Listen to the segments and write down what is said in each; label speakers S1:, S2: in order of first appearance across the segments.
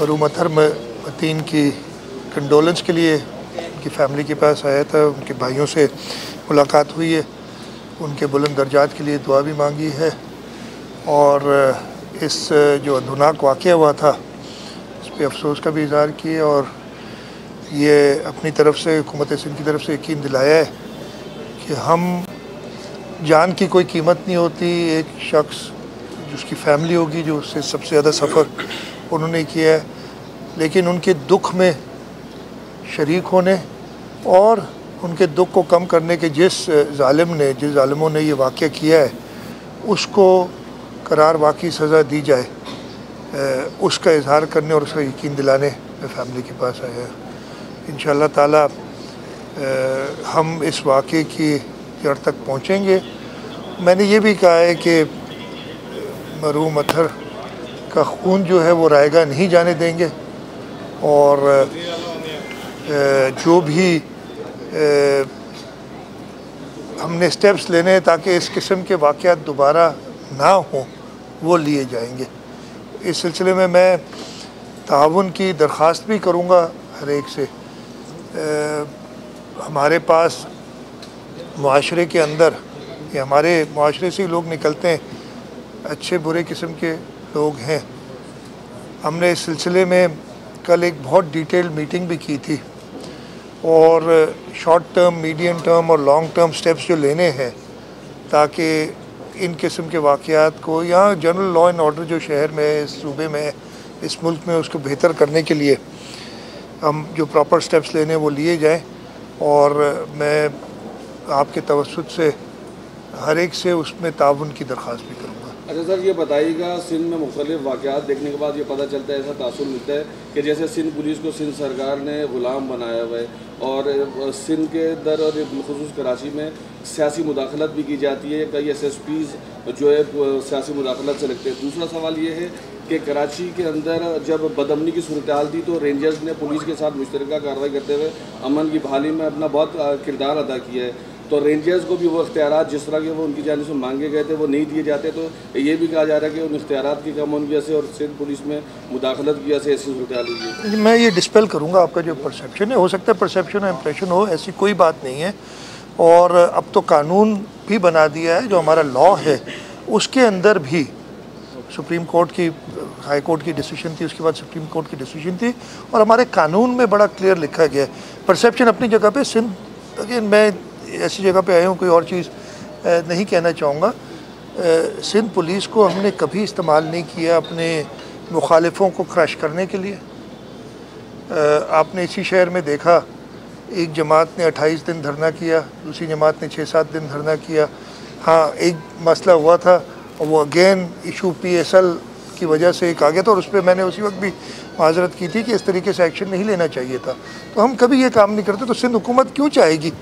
S1: मरूम अतहर मतीन की कंडोलेंस के लिए उनकी फैमिली के पास आया था। उनके भाइयों से मुलाकात हुई है, उनके बुलंद दर्जात के लिए दुआ भी मांगी है और इस जो अंधुनाक वाक़या हुआ था इस पर अफसोस का भी इज़हार किया और ये अपनी तरफ से हुकूमत सिंध की तरफ से यकीन दिलाया है कि हम जान की कोई कीमत नहीं होती। एक शख्स जिसकी फैमिली होगी जो उससे सबसे ज़्यादा सफ़र उन्होंने किया है, लेकिन उनके दुख में शरीक होने और उनके दुख को कम करने के जिस ज़ालिमों ने ये वाक़या किया है उसको करार वाकई सज़ा दी जाए, उसका इजहार करने और उसका यकीन दिलाने में फैमिली के पास आया है। इंशाअल्लाह ताला हम इस वाक़े की जड़ तक पहुँचेंगे। मैंने ये भी कहा है कि मरूम अतहर का खून जो है वो रायगा नहीं जाने देंगे और जो भी हमने स्टेप्स लेने हैं ताकि इस किस्म के वाक़यात दोबारा ना हों वो लिए जाएंगे। इस सिलसिले में मैं ताउन की दरख्वास्त भी करूँगा हर एक से। हमारे पास मुआशरे के अंदर या हमारे मुआशरे से ही लोग निकलते हैं, अच्छे बुरे किस्म के लोग हैं। हमने इस सिलसिले में कल एक बहुत डिटेल्ड मीटिंग भी की थी और शॉर्ट टर्म, मीडियम टर्म और लॉन्ग टर्म स्टेप्स जो लेने हैं ताकि इन किस्म के वाक़यात को यहाँ जनरल लॉ एंड ऑर्डर जो शहर में है, इस सूबे में, इस मुल्क में, उसको बेहतर करने के लिए हम जो प्रॉपर स्टेप्स लेने वो लिए जाएँ। और मैं आपके तवस्सुत से हर एक से उसमें ताउन की दरख्वास्त भी करूँगा।
S2: अच्छा सर, ये बताइएगा, सिंध में मुख्तलिफ वाक़यात देखने के बाद ये पता चलता है, ऐसा तासुर मिलता है कि जैसे सिंध पुलिस को सिंध सरकार ने ग़ुलाम बनाया हुआ है और सिंध के अंदर और बिलखुसूस कराची में सियासी मुदाखलत भी की जाती है। कई SSPs जो है सियासी मुदाखलत से लगते हैं। दूसरा सवाल ये है कि कराची के अंदर जब बदअमनी की सूरत-ए-हाल थी तो रेंजर्स ने पुलिस के साथ मुश्तरका कार्रवाई करते हुए अमन की बहाली में अपना बहुत किरदार अदा किया है। तो रेंजर्स को भी वो इख्तियारात जिस तरह के वो उनकी जानिब से मांगे गए थे वो नहीं दिए जाते, तो ये भी कहा जा रहा है कि उन इख्तियारात की कम होने की वजह से और सिंध पुलिस में मुदाखलत की वजह से ऐसी सूरत-ए-हाल हुई है।
S1: मैं ये डिस्पेल करूँगा आपका जो परसेप्शन है। हो सकता है परसेप्शन और इम्प्रेशन हो, ऐसी कोई बात नहीं है। और अब तो कानून भी बना दिया है, जो हमारा लॉ है उसके अंदर भी सुप्रीम कोर्ट की, हाई कोर्ट की डिसीजन थी, उसके बाद सुप्रीम कोर्ट की डिसीजन थी और हमारे कानून में बड़ा क्लियर लिखा गया है। परसेप्शन अपनी जगह पे, सिंध अगेन मैं ऐसी जगह पे आया हूँ, कोई और चीज़ नहीं कहना चाहूँगा। सिंध पुलिस को हमने कभी इस्तेमाल नहीं किया अपने मुखालिफों को क्रश करने के लिए। आपने इसी शहर में देखा, एक जमात ने 28 दिन धरना किया, दूसरी जमात ने 6-7 दिन धरना किया। हाँ, एक मसला हुआ था और वो अगेन इशू PSL की वजह से एक आ गया था और उस पर मैंने उसी वक्त भी माजरत की थी कि इस तरीके से एक्शन नहीं लेना चाहिए था। तो हम कभी ये काम नहीं करते, तो सिंध हुकूमत क्यों चाहेगी?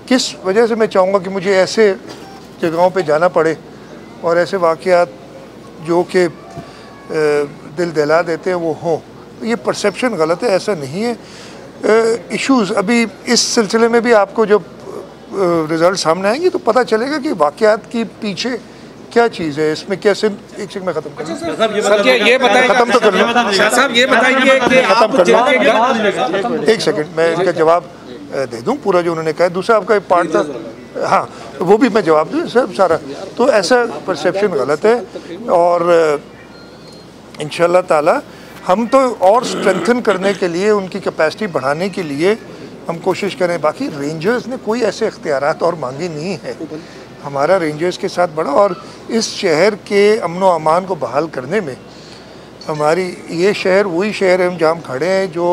S1: किस वजह से मैं चाहूँगा कि मुझे ऐसे जगहों पे जाना पड़े और ऐसे वाक़यात जो कि दिल दहला देते हैं वो हों? तो ये परसेप्शन गलत है, ऐसा नहीं है। इश्यूज़ अभी इस सिलसिले में भी आपको जब रिज़ल्ट सामने आएंगे तो पता चलेगा कि वाक़यात की पीछे क्या चीज़ है, इसमें क्या सिर्फ एक सेकंड में ख़त्म कर ख़त्म तो कर लो साहब, ये बताइए कि ख़त्म कर, एक सेकंड मैं इसका जवाब दे दूं पूरा जो उन्होंने कहा। दूसरा आपका एक पार्ट था, हाँ वो भी मैं जवाब दूँ सब सारा। तो ऐसा परसेप्शन गलत है और इंशाअल्लाह ताला हम तो और स्ट्रेंथन करने के लिए, उनकी कैपेसिटी बढ़ाने के लिए हम कोशिश करें। बाकी रेंजर्स ने कोई ऐसे इख्तियारात और मांगे नहीं है। हमारा रेंजर्स के साथ बढ़ा और इस शहर के अमन व अमान को बहाल करने में हमारी, ये शहर वही शहर है जहाँ हम खड़े हैं जो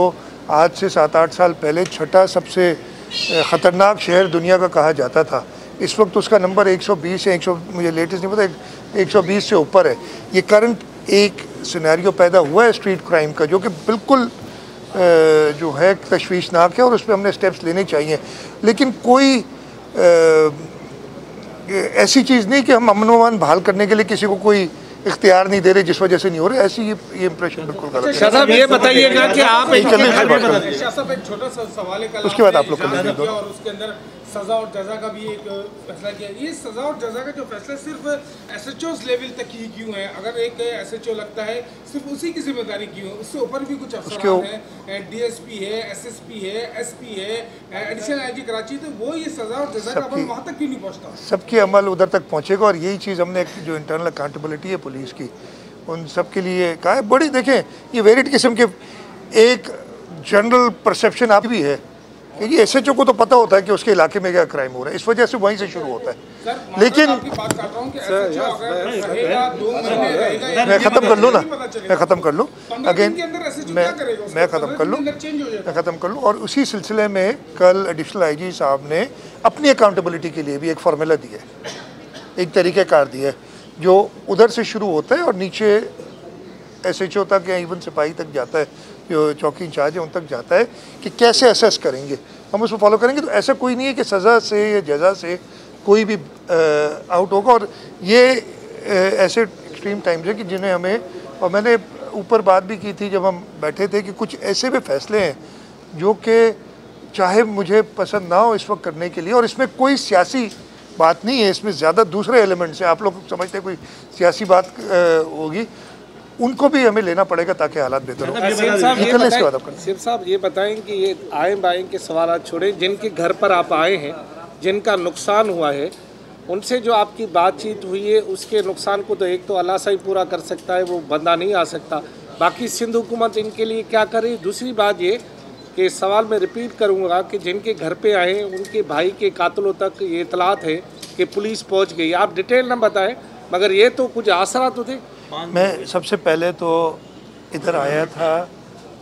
S1: आज से 7-8 साल पहले छठा सबसे ख़तरनाक शहर दुनिया का कहा जाता था। इस वक्त उसका नंबर 120 है, 100 मुझे लेटेस्ट नहीं पता, 120 से ऊपर है। ये करंट एक सिनेरियो पैदा हुआ है स्ट्रीट क्राइम का जो कि बिल्कुल जो है तशवीशनाक है और उस पर हमने स्टेप्स लेने चाहिए। लेकिन कोई ऐसी चीज़ नहीं कि हम अमन व अमान बहाल करने के लिए किसी को कोई इख्तियार नहीं दे रहे जिस वजह से नहीं हो रहे, ऐसी ये इंप्रेशन बिल्कुल गलत है।
S3: शाह साहब ये बताइएगा कि आप
S1: एक छोटा सा सवाल है,
S4: उसके बाद आप लोग
S1: कर लीजिए।
S4: और उसके अंदर
S3: सज़ा और जजा का भी एक फैसला किया। ये सज़ा और जजा का जो फैसला सिर्फ SHOs लेवल तक ही क्यों है? अगर एक SHO लगता है सिर्फ उसी की जिम्मेदारी क्यों? उससे ऊपर भी कुछ अफसरान हैं, DSP है, SSP है, SP है, एडिशनल IG कराची, तो वो ये सज़ा और जजा का अमल वहाँ तक क्यों नहीं पहुँचता?
S1: सबकी अमल उधर तक पहुँचेगा और यही चीज़ हमने जो इंटरनल अकाउंटेबिलिटी है पुलिस की उन सब के लिए कहा है। बड़ी देखें ये वेरिड किस्म के एक जनरल परसेप्शन आप भी है कि जी SHO को तो पता होता है कि उसके इलाके में क्या क्राइम हो रहा है, इस वजह से वहीं से शुरू होता है। लेकिन मैं ख़त्म कर लूँ ना, मैं ख़त्म कर लूँ अगेन, मैं ख़त्म कर लूँ और उसी सिलसिले में कल एडिशनल IG साहब ने अपनी अकाउंटेबिलिटी के लिए भी एक फार्मूला दिया है, एक तरीक़ाकार दिया है जो उधर से शुरू होता है और नीचे SHO तक या इवन सिपाही तक जाता है, जो चौकी इंचार्ज है उन तक जाता है कि कैसे असेस करेंगे, हम उसको फॉलो करेंगे। तो ऐसा कोई नहीं है कि सज़ा से या जजा से कोई भी आउट होगा। और ये ऐसे एक्सट्रीम टाइम्स है कि जिन्हें हमें, और मैंने ऊपर बात भी की थी जब हम बैठे थे कि कुछ ऐसे भी फैसले हैं जो कि चाहे मुझे पसंद ना हो इस वक्त करने के लिए, और इसमें कोई सियासी बात नहीं है, इसमें ज़्यादा दूसरे एलिमेंट्स हैं, आप लोग समझते हैं कोई सियासी बात होगी, उनको भी हमें लेना पड़ेगा ताकि हालात बेहतर हो।
S4: सिर्फ साहब ये बताएं कि ये आए बाएं के सवाल छोड़ें, जिनके घर पर आप आए हैं, जिनका नुकसान हुआ है, उनसे जो आपकी बातचीत हुई है उसके नुकसान को तो एक तो अल्लाह से ही पूरा कर सकता है, वो बंदा नहीं आ सकता, बाकी सिंध हुकूमत इनके लिए क्या करे। दूसरी बात ये कि इस सवाल में रिपीट करूँगा कि जिनके घर पे आए उनके भाई के कातलों तक ये इतलात है कि पुलिस पहुँच गई, आप डिटेल ना बताएं मगर ये तो कुछ आसरा तो थे।
S1: मैं सबसे पहले तो इधर आया था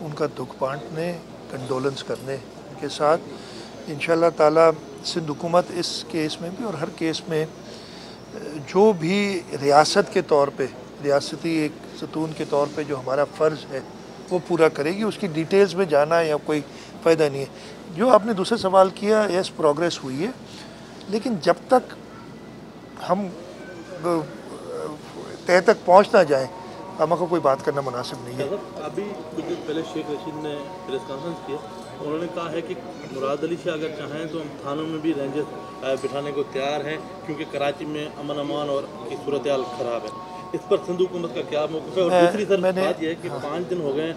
S1: उनका दुख बांटने, कंडोलेंस करने के साथ। इंशाल्लाह ताला सिंध हुकूमत इस केस में भी और हर केस में जो भी रियासत के तौर पे, रियासती एक सतून के तौर पे जो हमारा फ़र्ज़ है वो पूरा करेगी। उसकी डिटेल्स में जाना या कोई फ़ायदा नहीं है। जो आपने दूसरा सवाल किया, यस प्रोग्रेस हुई है, लेकिन जब तक हम तय तक पहुंच ना जाए हमको कोई बात करना मुनासिब नहीं है।
S5: अभी कुछ दिन पहले शेख रशीद ने प्रेस कॉन्फ्रेंस किया, उन्होंने कहा है कि मुराद अली शाह अगर चाहें तो हम थानों में भी रेंजर्स बिठाने को तैयार हैं क्योंकि कराची में अमन अमान और की सूरत हाल ख़राब है। इस पर सिंध हुकूमत का क्या मौक़िफ़ है? और दूसरी सर बात यह है कि 5 दिन हो गए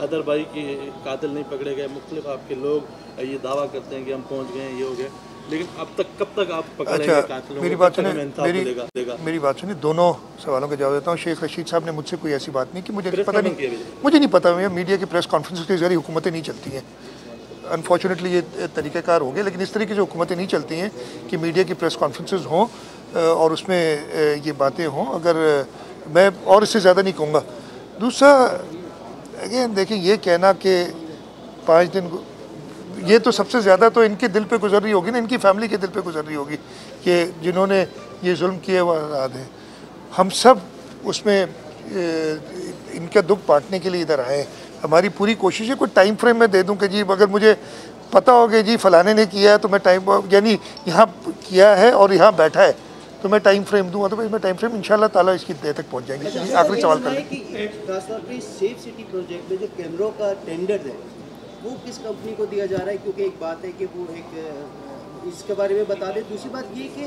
S5: अदर भाई के कातिल नहीं पकड़े गए, मुख्तलिफ आपके लोग ये दावा करते हैं कि हम पहुँच गए, ये हो गया, लेकिन अब तक कब तक आप पकड़ेंगे कातिलों?
S1: मेरी बात सुनिए, दोनों सवालों का जवाब देता हूँ। शेख रशीद साहब ने मुझसे कोई ऐसी बात नहीं कि मुझे नहीं पता, मीडिया की प्रेस कॉन्फ्रेंस के जरिए हुकूमतें नहीं चलती हैं। अनफॉर्चुनेटली ये तरीक़ाकार हो गया, लेकिन इस तरीके से हुकूमतें नहीं चलती हैं कि मीडिया की प्रेस कॉन्फ्रेंसेस हों और उसमें ये बातें हों। अगर मैं और इससे ज़्यादा नहीं कहूँगा। दूसरा अगेन देखिए, ये कहना कि 5 दिन, ये तो सबसे ज़्यादा तो इनके दिल पे गुजर रही होगी ना, इनकी फैमिली के दिल पे गुजर रही होगी कि जिन्होंने ये जुल्म किए वो आज़ाद हैं। हम सब उसमें इनका दुख बांटने के लिए इधर आए। हमारी पूरी कोशिश है, कोई टाइम फ्रेम में दे दूं कि जी अगर मुझे पता हो कि जी फलाने ने किया है तो मैं टाइम, यानी यहाँ किया है और यहाँ बैठा है तो मैं टाइम फ्रेम दूंगा, तो भाई मैं टाइम फ्रेम इंशाल्लाह ताला इसकी देर तक पहुँच जाएंगे। आखिरी सवाल कर
S6: सेफ सिटी प्रोजेक्ट में जो कैमरों का टेंडर है वो किस कंपनी को दिया जा रहा है? क्योंकि एक बात है कि वो एक इसके बारे में बता दें। दूसरी बात ये कि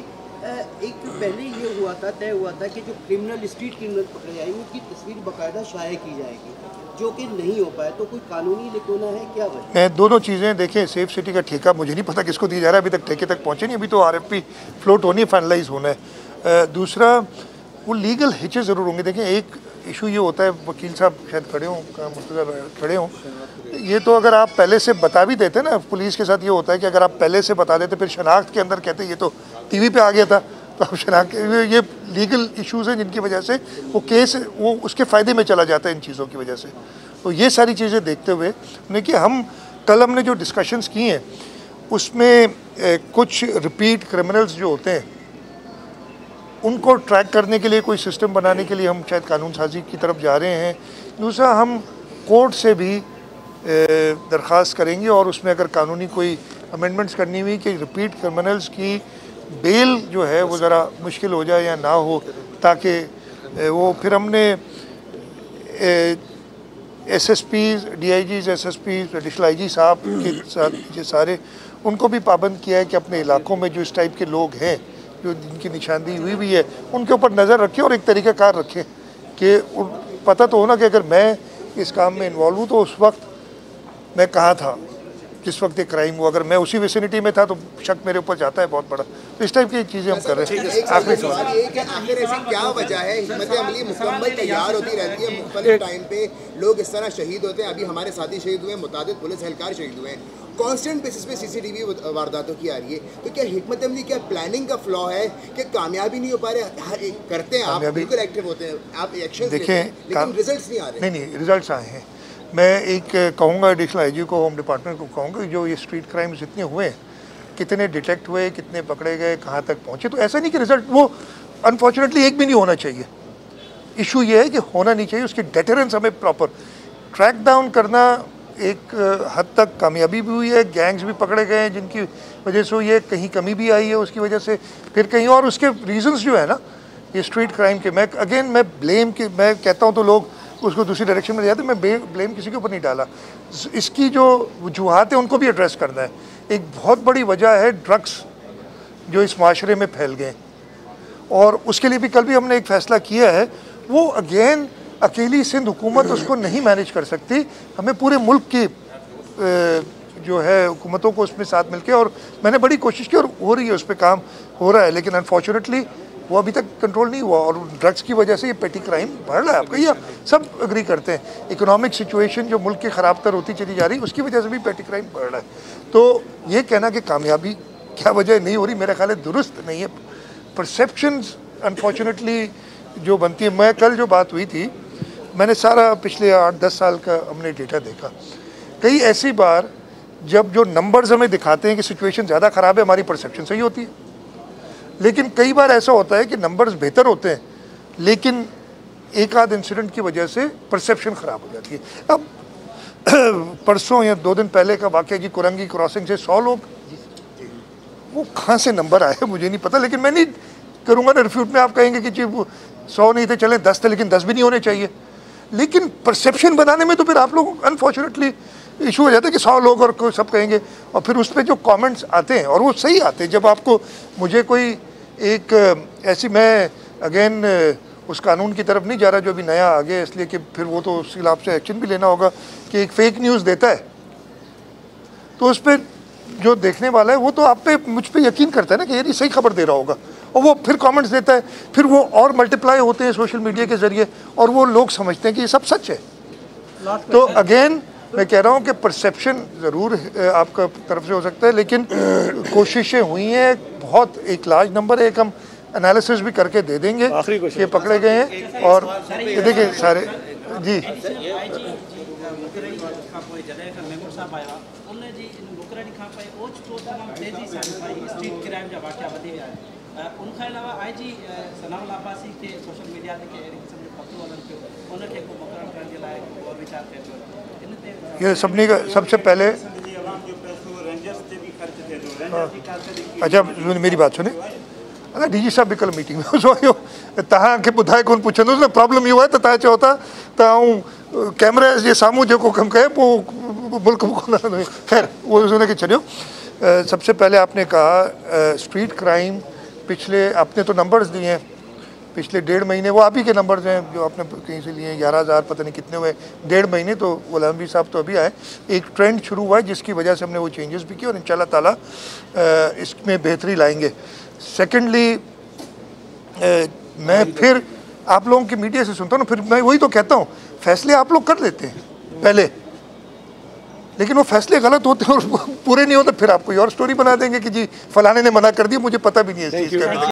S6: एक पहले ये हुआ था, तय हुआ था कि जो क्रिमिनल, स्ट्रीट क्रिमिनल पकड़े जाएंगे उनकी तस्वीर बाकायदा शाया की जाएगी, जो कि नहीं हो पाया। तो कोई कानूनी लिखोना है क्या?
S1: मैं दोनों चीज़ें देखें, सेफ सिटी का ठेका मुझे नहीं पता किसको दिया जा रहा है, अभी तक ठेके तक पहुँचे नहीं, अभी तो RFP फ्लोट होनी, फाइनलाइज होना है। दूसरा वो लीगल हिचें ज़रूर होंगे। देखें एक इशू ये होता है, वकील साहब शायद खड़े हों, खड़े हों, ये तो अगर आप पहले से बता भी देते ना, पुलिस के साथ ये होता है कि अगर आप पहले से बता देते फिर शनाख्त के अंदर कहते ये तो टीवी पे आ गया था, तो आप शनाख्त, ये लीगल इश्यूज़ हैं जिनकी वजह से वो केस वो उसके फ़ायदे में चला जाता है इन चीज़ों की वजह से। तो ये सारी चीज़ें देखते हुए देखिए, कल हमने जो डिस्कशंस की हैं उसमें कुछ रिपीट क्रिमिनल्स जो होते हैं उनको ट्रैक करने के लिए कोई सिस्टम बनाने के लिए हम शायद कानून साजी की तरफ जा रहे हैं। दूसरा, हम कोर्ट से भी दरख्वास्त करेंगे और उसमें अगर कानूनी कोई अमेंडमेंट्स करनी हुई कि रिपीट क्रिमिनल्स की बेल जो है वो ज़रा मुश्किल हो जाए या ना हो, ताकि वो फिर हमने SSPs, DIGs, SSPs, additional IG साहब के साथ ये सारे उनको भी पाबंद किया है कि अपने इलाकों में जो इस टाइप के लोग हैं, जो जिनकी निशानदेही हुई भी है, उनके ऊपर नज़र रखें और एक तरीक़ाकार रखें कि पता तो हो ना कि अगर मैं इस काम में इन्वॉल्व हूँ तो उस वक्त मैं कहाँ था जिस वक्त ये क्राइम हुआ। अगर मैं उसी विसिनिटी में था तो शक मेरे ऊपर जाता है बहुत बड़ा। तो इस टाइप की चीज़ें हम कर रहे हैं।
S7: आखिर ऐसी क्या वजह है, हिकमत अमली मुकम्मल तैयार होती रहती है, मुख्तलिफ टाइम पे लोग इस तरह शहीद होते हैं। अभी हमारे साथी शहीद हुए, मुतादिद पुलिस एहलकार शहीद हुए हैं, कांस्टेंट बेसिस पे CCTV वारदातों की आ रही है। तो क्या हिकमत अमली, क्या प्लानिंग का फ्लॉ है कि कामयाबी नहीं हो पा रहे? करते हैं आप, बिल्कुल एक्टिव होते हैं आप, एक्शन
S1: देखें,
S7: लेकिन रिजल्ट्स नहीं आ रहे।
S1: नहीं, रिजल्ट्स आए हैं। मैं एक कहूँगा एडिशनल IG को, होम डिपार्टमेंट को कहूँगा, जो ये स्ट्रीट क्राइम्स इतने हुए हैं, कितने डिटेक्ट हुए, कितने पकड़े गए, कहाँ तक पहुँचे, तो ऐसा नहीं कि रिजल्ट वो अनफॉर्चुनेटली एक भी नहीं होना चाहिए। इशू ये है कि होना नहीं चाहिए, उसकी डेटरेंस हमें प्रॉपर ट्रैक डाउन करना एक हद तक कामयाबी भी हुई है। गैंग्स भी पकड़े गए हैं जिनकी वजह से ये कहीं कमी भी आई है, उसकी वजह से फिर कहीं और उसके रीजंस जो है ना ये स्ट्रीट क्राइम के, मैं कहता हूँ तो लोग उसको दूसरी डायरेक्शन में ले जाते। मैं ब्लेम किसी के ऊपर नहीं डाला। इसकी जो वजूहात है उनको भी एड्रेस करना है। एक बहुत बड़ी वजह है ड्रग्स जो इस माशरे में फैल गए, और उसके लिए भी कल भी हमने एक फ़ैसला किया है। वो अगेन अकेली सिंध हुकूमत उसको नहीं मैनेज कर सकती, हमें पूरे मुल्क की जो है हुकूमतों को उसमें साथ मिलके, और मैंने बड़ी कोशिश की और हो रही है, उस पर काम हो रहा है, लेकिन अनफॉर्चुनेटली वो अभी तक कंट्रोल नहीं हुआ। और ड्रग्स की वजह से ये पेटी क्राइम बढ़ रहा है। आपका ये सब एग्री करते हैं, इकोनॉमिक सिचुएशन जो मुल्क की ख़राबतर होती चली जा रही है उसकी वजह से भी पेटी क्राइम बढ़ रहा है। तो ये कहना कि कामयाबी क्या वजह नहीं हो रही, मेरा ख्याल है दुरुस्त नहीं है। परसेप्शंस अनफॉर्चुनेटली जो बनती है, मैं कल जो बात हुई थी, मैंने सारा पिछले 8-10 साल का हमने डेटा देखा। कई ऐसी बार जब जो नंबर्स हमें दिखाते हैं कि सिचुएशन ज़्यादा ख़राब है, हमारी परसेप्शन सही होती है। लेकिन कई बार ऐसा होता है कि नंबर्स बेहतर होते हैं लेकिन एक आध इंसिडेंट की वजह से परसेप्शन ख़राब हो जाती है। अब परसों या 2 दिन पहले का वाक़या जी, कुरंगी क्रॉसिंग से 100 लोग, वो कहाँ से नंबर आए मुझे नहीं पता, लेकिन मैं नहीं करूँगा ना रिफ्यूट में। आप कहेंगे कि जी वो 100 नहीं थे, चले 10 थे, लेकिन 10 भी नहीं होने चाहिए। लेकिन परसेप्शन बनाने में तो फिर आप लोग अनफॉर्चुनेटली इशू हो जाता है कि 100 लोग और सब कहेंगे, और फिर उस पर जो कमेंट्स आते हैं और वो सही आते हैं। जब आपको मुझे कोई एक ऐसी, मैं अगेन उस कानून की तरफ नहीं जा रहा जो अभी नया आ गया, इसलिए कि फिर वो तो उस खिलाफ से एक्शन भी लेना होगा, कि एक फेक न्यूज़ देता है तो उस पर जो देखने वाला है वो तो आप पे मुझ पे यकीन करता है ना कि यार ये सही खबर दे रहा होगा, और वो फिर कमेंट्स देता है, फिर वो और मल्टीप्लाई होते हैं सोशल मीडिया के ज़रिए, और वो लोग समझते हैं कि ये सब सच है। तो अगेन मैं कह रहा हूँ कि परसेप्शन ज़रूर आपका तरफ से हो सकता है, लेकिन कोशिशें हुई हैं, बहुत एक लार्ज नंबर है, एक हम एनालिसिस भी करके दे देंगे ये पकड़े गए हैं। और ये देखिए सारे जी ये सबने का सबसे पहले अच्छा मेरी बात सुने, अरे DG साहब भी कल मीटिंग में तहाँ के ॿुधाए कोन पुछंदुसि न, प्रॉब्लम इहो आहे त तव्हां चओ था त ऐं कैमरे जे साम्हूं जेको कमु कये पोइ मुल्क में कोन हलंदो। खैर वो उनखे छॾियो। सबसे पहले आपने कहा स्ट्रीट क्राइम पिछले, आपने तो नंबर्स दिए हैं, पिछले 1.5 महीने वो आप ही के नंबर्स हैं जो आपने कहीं से लिए हैं, 11,000 पता नहीं कितने हुए 1.5 महीने। तो गुलाम साहब तो अभी आए, एक ट्रेंड शुरू हुआ है जिसकी वजह से हमने वो चेंजेस भी किए और इंशाल्लाह ताला इसमें बेहतरी लाएंगे। सेकेंडली मैं फिर आप लोगों की मीडिया से सुनता हूँ ना, फिर मैं वही तो कहता हूँ, फैसले आप लोग कर लेते हैं पहले, लेकिन वो फैसले गलत होते हैं और पूरे नहीं होते, फिर आप कोई और स्टोरी बना देंगे कि जी फलाने ने मना कर दिया, मुझे पता भी नहीं है इस चीज़ का।